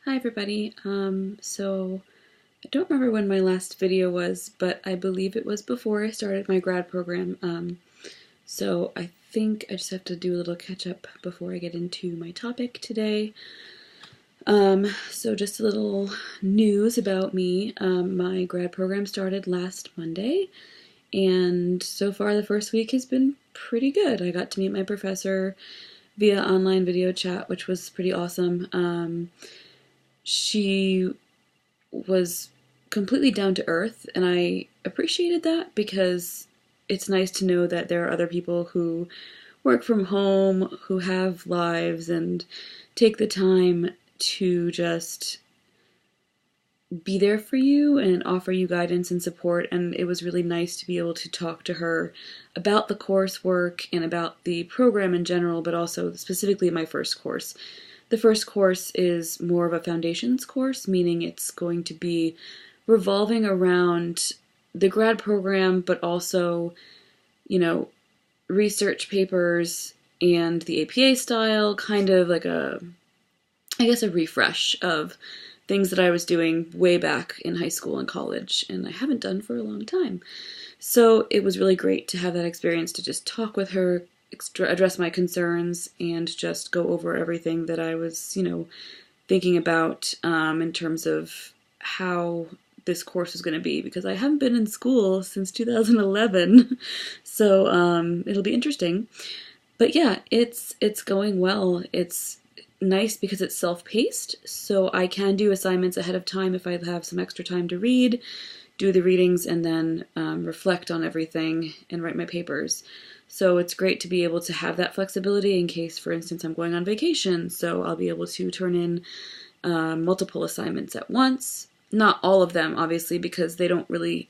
Hi everybody. So I don't remember when my last video was, but I believe it was before I started my grad program. So I think I just have to do a little catch up before I get into my topic today. So just a little news about me. My grad program started last Monday, and so far the first week has been pretty good. I got to meet my professor via online video chat, which was pretty awesome. She was completely down to earth, and I appreciated that because it's nice to know that there are other people who work from home, who have lives, and take the time to just be there for you and offer you guidance and support. And it was really nice to be able to talk to her about the coursework and about the program in general, but also specifically my first course. The first course is more of a foundations course, meaning it's going to be revolving around the grad program, but also, research papers and the APA style, kind of like a refresh of things that I was doing way back in high school and college, and I haven't done for a long time. So it was really great to have that experience to just talk with her, address my concerns, and just go over everything that I was, thinking about in terms of how this course was going to be, because I haven't been in school since 2011, so it'll be interesting. But yeah, it's going well. It's nice because it's self-paced, so I can do assignments ahead of time if I have some extra time to read, do the readings, and then reflect on everything and write my papers. So it's great to be able to have that flexibility in case, for instance, I'm going on vacation, so I'll be able to turn in multiple assignments at once. Not all of them, obviously, because they don't really,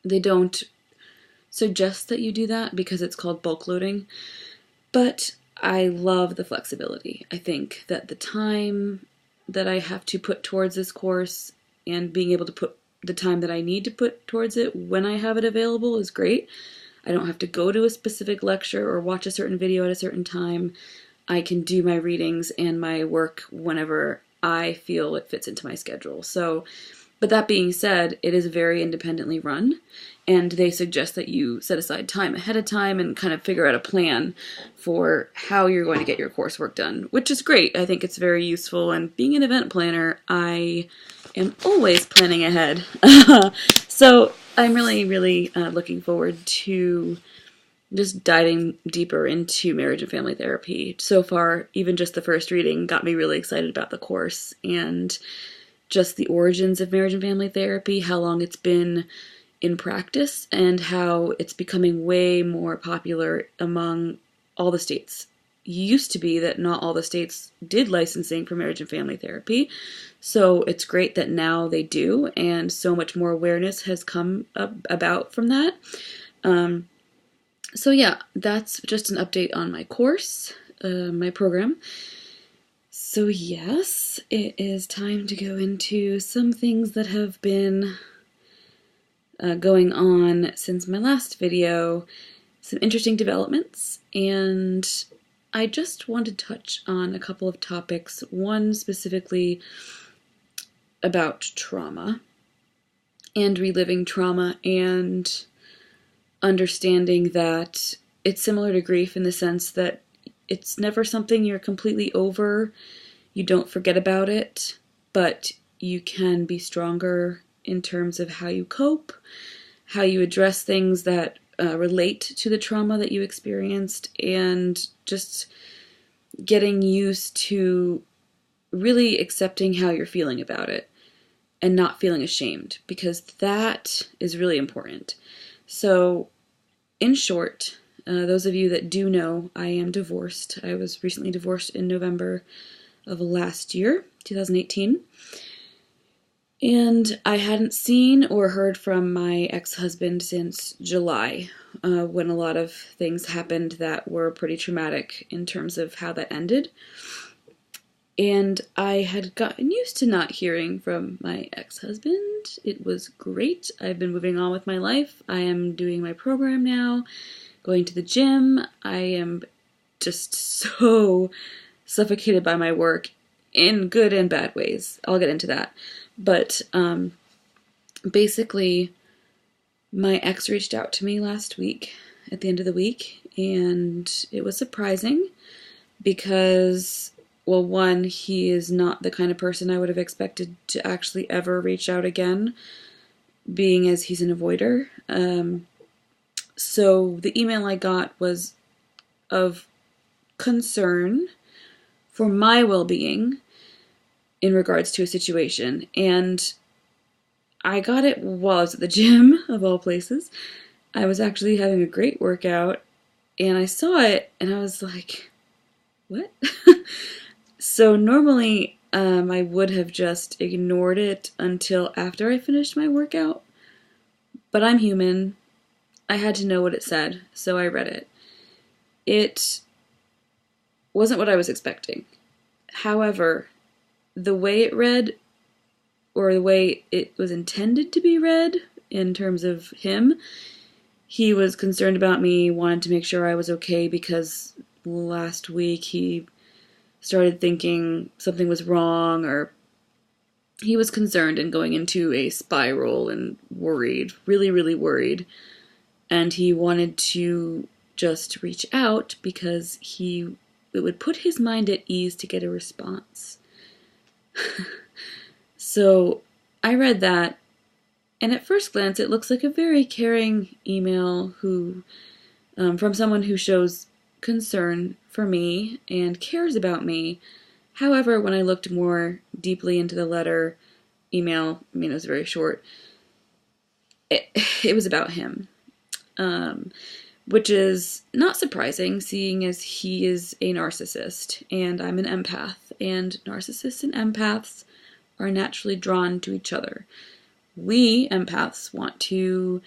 they don't suggest that you do that because it's called bulk loading. But I love the flexibility. I think that the time that I have to put towards this course and being able to put the time that I need to put towards it when I have it available is great. I don't have to go to a specific lecture or watch a certain video at a certain time. I can do my readings and my work whenever I feel it fits into my schedule. So, but that being said, it is very independently run, and they suggest that you set aside time ahead of time and kind of figure out a plan for how you're going to get your coursework done, which is great. I think it's very useful, and being an event planner, I am always planning ahead. So I'm really, really looking forward to just diving deeper into marriage and family therapy. So far, even just the first reading got me really excited about the course and just the origins of marriage and family therapy, how long it's been in practice, and how it's becoming way more popular among all the states. It used to be that not all the states did licensing for marriage and family therapy, so it's great that now they do, and so much more awareness has come about from that. So yeah, that's just an update on my course, my program. So yes, it is time to go into some things that have been going on since my last video, some interesting developments, and I just want to touch on a couple of topics, one specifically about trauma and reliving trauma and understanding that it's similar to grief in the sense that it's never something you're completely over. You don't forget about it, but you can be stronger in terms of how you cope, how you address things that relate to the trauma that you experienced, and just getting used to really accepting how you're feeling about it and not feeling ashamed, because that is really important. So, in short, those of you that do know, I am divorced. I was recently divorced in November of last year, 2018. And I hadn't seen or heard from my ex-husband since July, when a lot of things happened that were pretty traumatic in terms of how that ended. And I had gotten used to not hearing from my ex-husband. It was great. I've been moving on with my life. I am doing my program now, going to the gym. I am just so suffocated by my work in good and bad ways. I'll get into that. But basically, my ex reached out to me last week at the end of the week, and it was surprising because, well, one, he is not the kind of person I would have expected to actually ever reach out again, being as he's an avoider. So the email I got was of concern for my well-being in regards to a situation, and I got it while I was at the gym, of all places. I was actually having a great workout, and I saw it, and I was like, what? So normally, I would have just ignored it until after I finished my workout, but I'm human. I had to know what it said, so I read it. It wasn't what I was expecting. However, the way it read, or the way it was intended to be read in terms of him, he was concerned about me, wanted to make sure I was okay because last week he started thinking something was wrong, or he was concerned and going into a spiral and worried, really, really worried. And he wanted to just reach out because it would put his mind at ease to get a response. So I read that, and at first glance it looks like a very caring email from someone who shows concern for me and cares about me. However, when I looked more deeply into the email, I mean, it was very short, it was about him. Which is not surprising, seeing as he is a narcissist, and I'm an empath, and narcissists and empaths are naturally drawn to each other. We, empaths, want to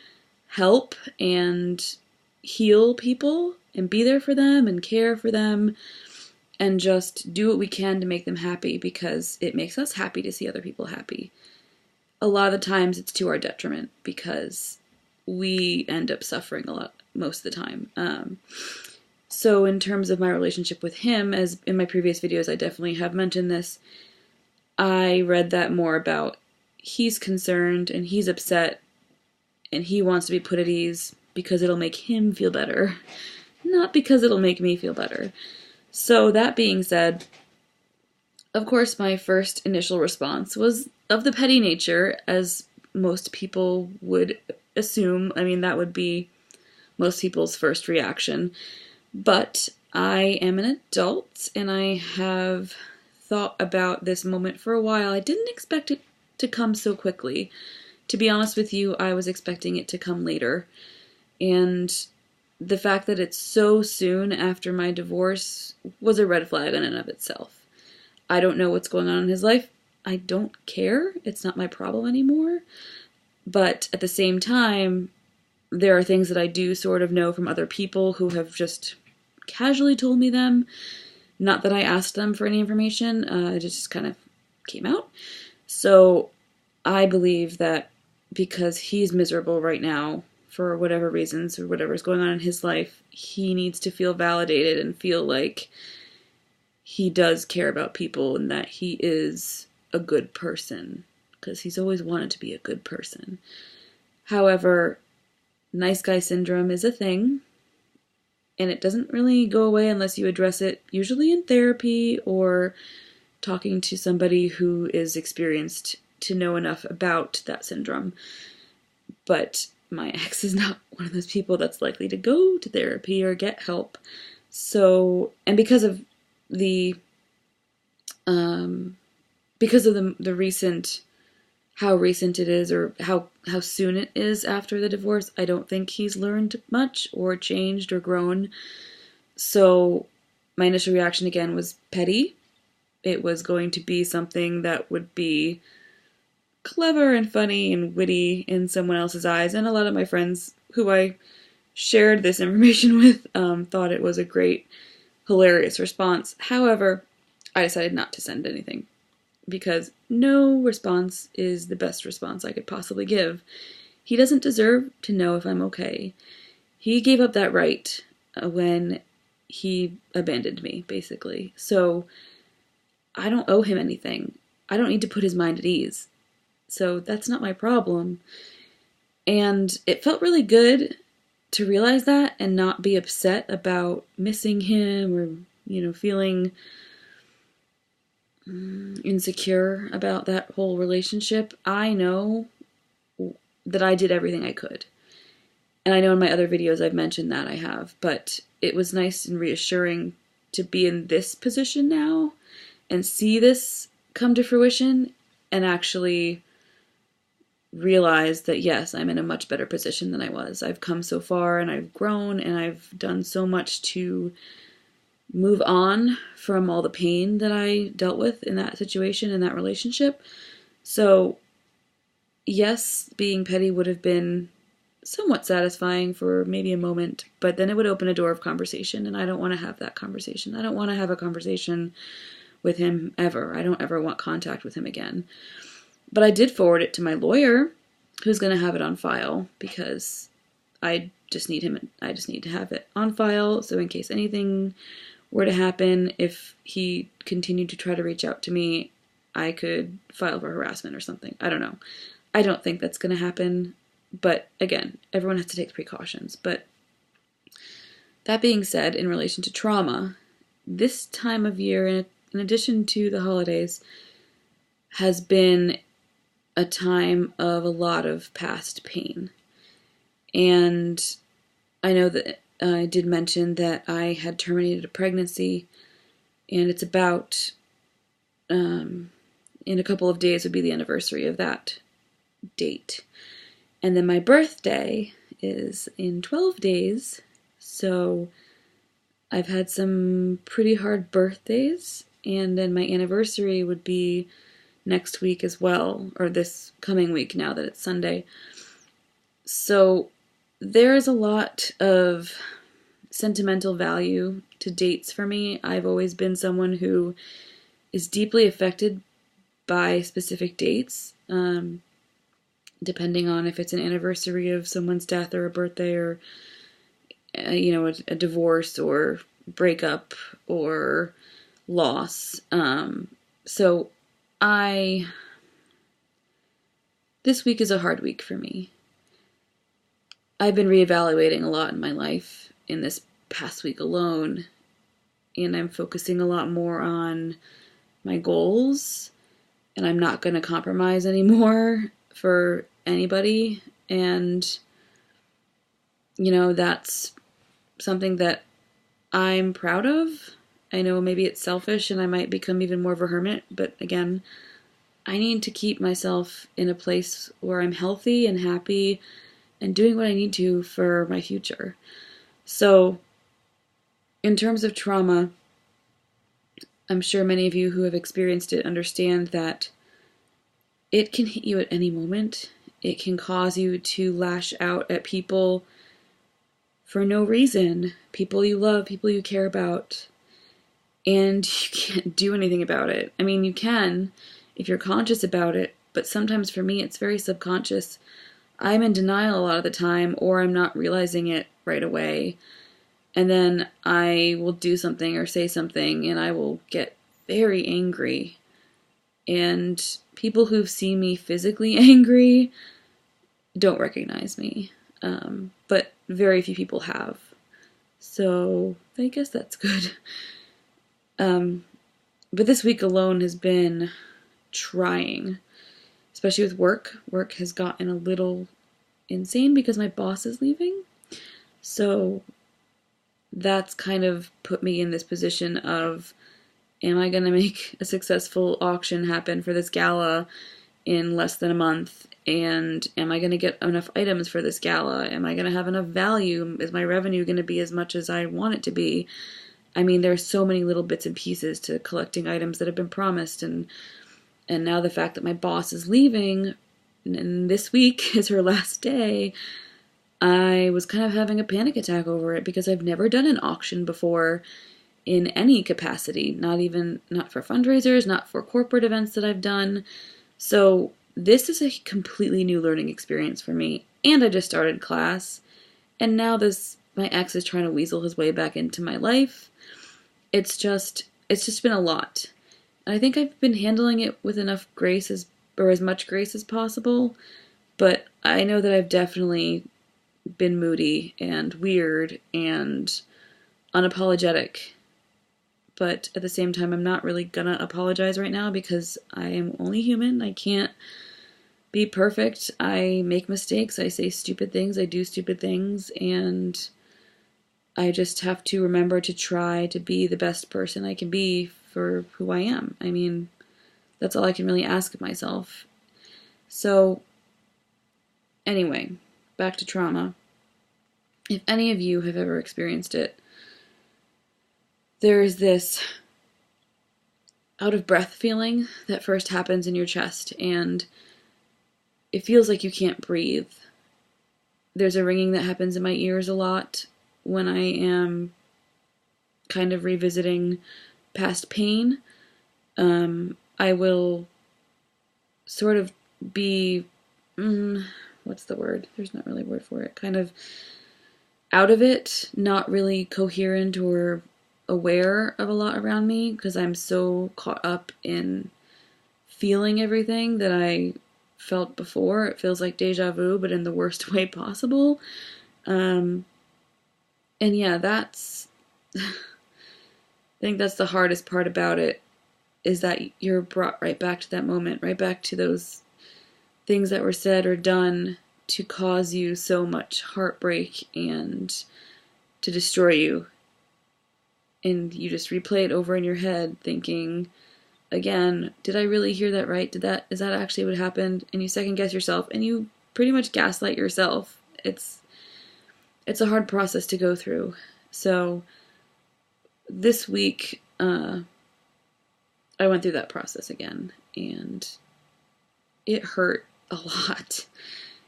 help and heal people, and be there for them, and care for them, and just do what we can to make them happy, because it makes us happy to see other people happy. A lot of the times it's to our detriment, because we end up suffering a lot most of the time. So in terms of my relationship with him, as in my previous videos I definitely have mentioned this, I read that more about he's concerned and he's upset and he wants to be put at ease because it'll make him feel better, not because it'll make me feel better. So that being said, of course my first initial response was of the petty nature, as most people would assume. I mean, that would be most people's first reaction. But I am an adult, and I have thought about this moment for a while. I didn't expect it to come so quickly. To be honest with you, I was expecting it to come later. And the fact that it's so soon after my divorce was a red flag in and of itself. I don't know what's going on in his life. I don't care. It's not my problem anymore. But at the same time, there are things that I do sort of know from other people who have just casually told me them. Not that I asked them for any information, it just kind of came out. So I believe that because he's miserable right now, for whatever reasons or whatever's going on in his life, he needs to feel validated and feel like he does care about people and that he is a good person, because he's always wanted to be a good person. However, nice guy syndrome is a thing, and it doesn't really go away unless you address it, usually in therapy or talking to somebody who is experienced to know enough about that syndrome. But my ex is not one of those people that's likely to go to therapy or get help. So, and because of the recent, how recent it is, or how soon it is after the divorce, I don't think he's learned much or changed or grown. So my initial reaction again was petty. It was going to be something that would be clever and funny and witty in someone else's eyes, and a lot of my friends who I shared this information with thought it was a great, hilarious response. However, I decided not to send anything, because no response is the best response I could possibly give. He doesn't deserve to know if I'm okay. He gave up that right when he abandoned me, basically. So I don't owe him anything. I don't need to put his mind at ease. So that's not my problem. And it felt really good to realize that and not be upset about missing him or, feeling insecure about that whole relationship. I know that I did everything I could. And I know in my other videos I've mentioned that I have, but it was nice and reassuring to be in this position now and see this come to fruition and actually realize that, yes, I'm in a much better position than I was. I've come so far and I've grown and I've done so much to move on from all the pain that I dealt with in that situation, in that relationship. So, yes, being petty would have been somewhat satisfying for maybe a moment, but then it would open a door of conversation, and I don't want to have that conversation. I don't want to have a conversation with him ever. I don't ever want contact with him again. But I did forward it to my lawyer, who's going to have it on file, because I just need to have it on file, so in case anything were to happen, if he continued to try to reach out to me, I could file for harassment or something. I don't know. I don't think that's going to happen. But again, everyone has to take precautions. But that being said, in relation to trauma, this time of year, in addition to the holidays, has been a time of a lot of past pain. And I know that I did mention that I had terminated a pregnancy, and it's about, in a couple of days would be the anniversary of that date. And then my birthday is in 12 days, so I've had some pretty hard birthdays, and then my anniversary would be next week as well, or this coming week now that it's Sunday. So there's a lot of sentimental value to dates for me. I've always been someone who is deeply affected by specific dates, depending on if it's an anniversary of someone's death or a birthday or, a divorce or breakup or loss. So this week is a hard week for me. I've been reevaluating a lot in my life in this past week alone, and I'm focusing a lot more on my goals, and I'm not going to compromise anymore for anybody, and that's something that I'm proud of. I know maybe it's selfish and I might become even more of a hermit, but again, I need to keep myself in a place where I'm healthy and happy and doing what I need to for my future. So, in terms of trauma, I'm sure many of you who have experienced it understand that it can hit you at any moment. It can cause you to lash out at people for no reason, people you love, people you care about, and you can't do anything about it. I mean, you can if you're conscious about it, but sometimes for me it's very subconscious. I'm in denial a lot of the time, or I'm not realizing it right away, and then I will do something or say something and I will get very angry. And people who've seen me physically angry don't recognize me, but very few people have. So I guess that's good. But this week alone has been trying, especially with work. Work has gotten a little insane because my boss is leaving. So that's kind of put me in this position of, am I going to make a successful auction happen for this gala in less than a month? And am I going to get enough items for this gala? Am I going to have enough value? Is my revenue going to be as much as I want it to be? I mean, there's so many little bits and pieces to collecting items that have been promised, and now the fact that my boss is leaving, and this week is her last day, I was kind of having a panic attack over it because I've never done an auction before in any capacity, not for fundraisers, not for corporate events that I've done. So this is a completely new learning experience for me, and I just started class, and now my ex is trying to weasel his way back into my life. It's just been a lot. I think I've been handling it with enough grace or as much grace as possible, but I know that I've definitely been moody and weird and unapologetic. But at the same time, I'm not really gonna apologize right now because I am only human. I can't be perfect. I make mistakes. I say stupid things. I do stupid things. And I just have to remember to try to be the best person I can be for who I am. I mean, that's all I can really ask of myself. So, anyway, back to trauma. If any of you have ever experienced it, there's this out of breath feeling that first happens in your chest, and it feels like you can't breathe. There's a ringing that happens in my ears a lot when I am kind of revisiting past pain. I will sort of be, what's the word? There's not really a word for it. Kind of out of it, not really coherent or aware of a lot around me because I'm so caught up in feeling everything that I felt before. It feels like deja vu, but in the worst way possible. And yeah, that's, I think that's the hardest part about it, is that you're brought right back to that moment, right back to those things that were said or done to cause you so much heartbreak and to destroy you. And you just replay it over in your head thinking, again, did I really hear that right? Is that actually what happened? And you second guess yourself and you pretty much gaslight yourself. It's a hard process to go through. So this week, I went through that process again, and it hurt a lot.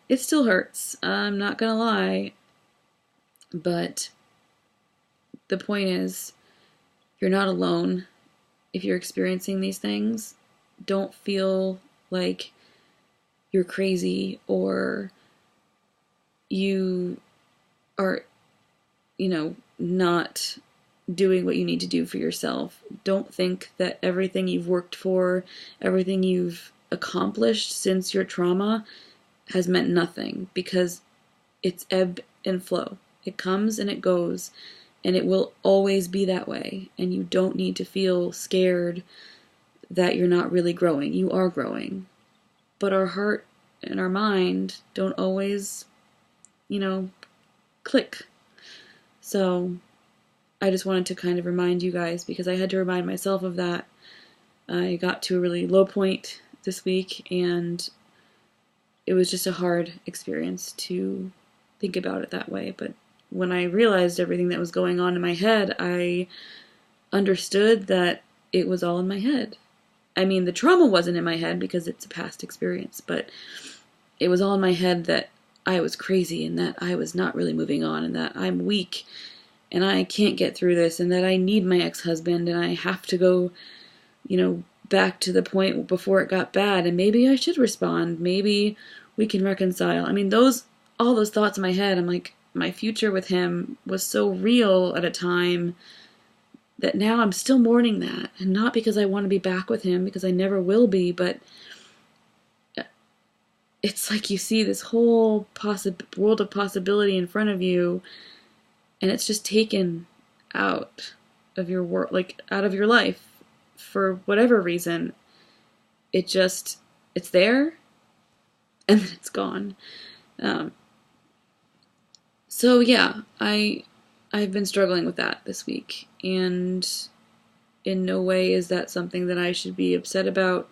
It still hurts, I'm not gonna lie, but the point is, you're not alone if you're experiencing these things. Don't feel like you're crazy or you are, not doing what you need to do for yourself. Don't think that everything you've worked for, everything you've accomplished since your trauma has meant nothing, because it's ebb and flow. It comes and it goes, and it will always be that way. And you don't need to feel scared that you're not really growing. You are growing. But our heart and our mind don't always, click. So I just wanted to kind of remind you guys, because I had to remind myself of that. I got to a really low point this week, and it was just a hard experience to think about it that way. But when I realized everything that was going on in my head, I understood that it was all in my head. I mean, the trauma wasn't in my head because it's a past experience, but it was all in my head that I was crazy and that I was not really moving on and that I'm weak and I can't get through this and that I need my ex-husband and I have to go, back to the point before it got bad, and maybe I should respond. Maybe we can reconcile. I mean, all those thoughts in my head, I'm like, my future with him was so real at a time that now I'm still mourning that. And not because I want to be back with him, because I never will be, but it's like you see this whole world of possibility in front of you, and it's just taken out of your work, like out of your life for whatever reason. It's there, and then it's gone. So yeah, I've been struggling with that this week, and in no way is that something that I should be upset about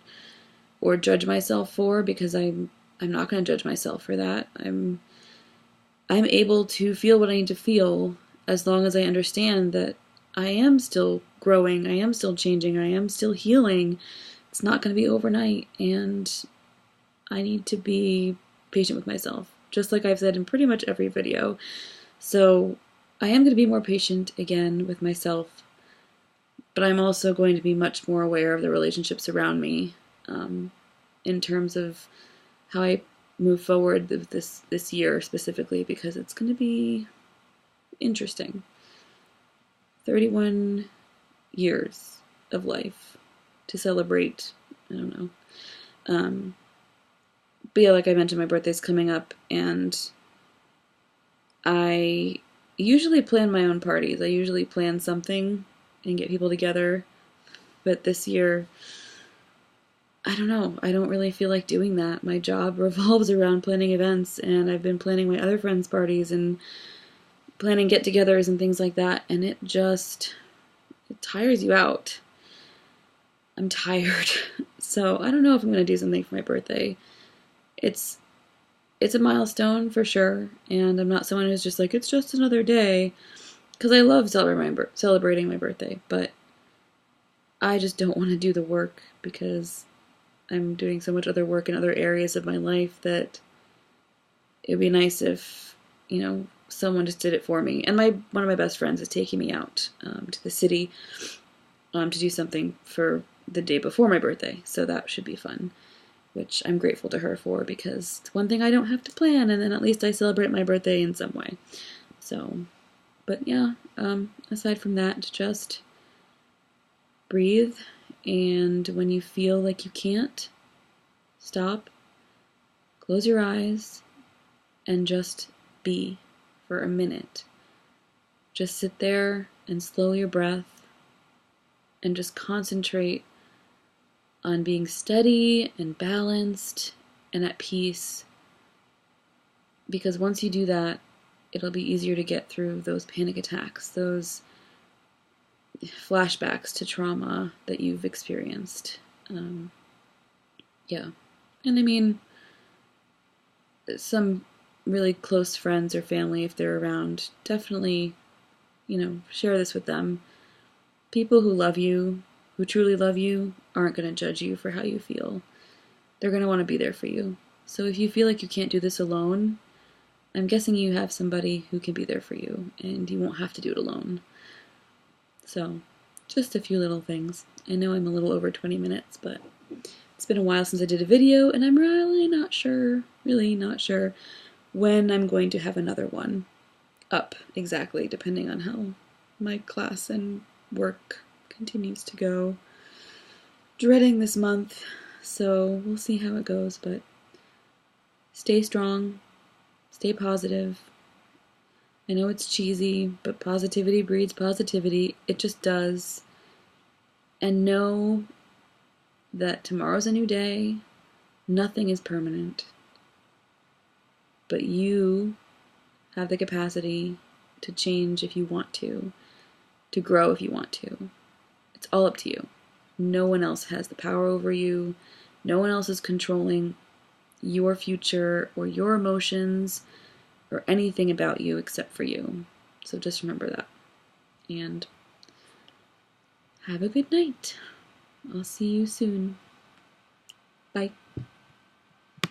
or judge myself for, because I'm not going to judge myself for that. I'm able to feel what I need to feel as long as I understand that I am still growing, I am still changing, I am still healing. It's not going to be overnight, and I need to be patient with myself, just like I've said in pretty much every video. So I am going to be more patient again with myself, but I'm also going to be much more aware of the relationships around me, in terms of how I move forward with this year specifically, because it's going to be interesting. 31 years of life to celebrate. I don't know. But yeah, like I mentioned, my birthday's coming up, and I usually plan my own parties. I usually plan something and get people together. But this year, I don't know. I don't really feel like doing that. My job revolves around planning events, and I've been planning my other friends' parties and planning get-togethers and things like that, and it tires you out. I'm tired. So I don't know if I'm going to do something for my birthday. It's a milestone for sure, and I'm not someone who's just like, it's just another day, because I love celebrating my birthday, but I just don't want to do the work because I'm doing so much other work in other areas of my life that it'd be nice if, someone just did it for me. And one of my best friends is taking me out to the city to do something for the day before my birthday, so that should be fun, which I'm grateful to her for, because it's one thing I don't have to plan, and then at least I celebrate my birthday in some way. So, but yeah, aside from that, just breathe, and when you feel like you can't, stop, close your eyes, and just be for a minute. Just sit there and slow your breath, and just concentrate on being steady and balanced and at peace, because once you do that, it'll be easier to get through those panic attacks, those flashbacks to trauma that you've experienced. Yeah. And I mean, some really close friends or family, if they're around, definitely, share this with them. People who love you, who truly love you, aren't going to judge you for how you feel. They're going to want to be there for you. So if you feel like you can't do this alone, I'm guessing you have somebody who can be there for you, and you won't have to do it alone. So, just a few little things. I know I'm a little over 20 minutes, but it's been a while since I did a video, and I'm really not sure when I'm going to have another one up exactly, depending on how my class and work continues to go. Dreading this month, so we'll see how it goes, but stay strong, stay positive. I know it's cheesy, but positivity breeds positivity. It just does. And know that tomorrow's a new day. Nothing is permanent. But you have the capacity to change if you want to grow if you want to. It's all up to you. No one else has the power over you. No one else is controlling your future or your emotions or anything about you except for you. So just remember that. And have a good night. I'll see you soon. Bye.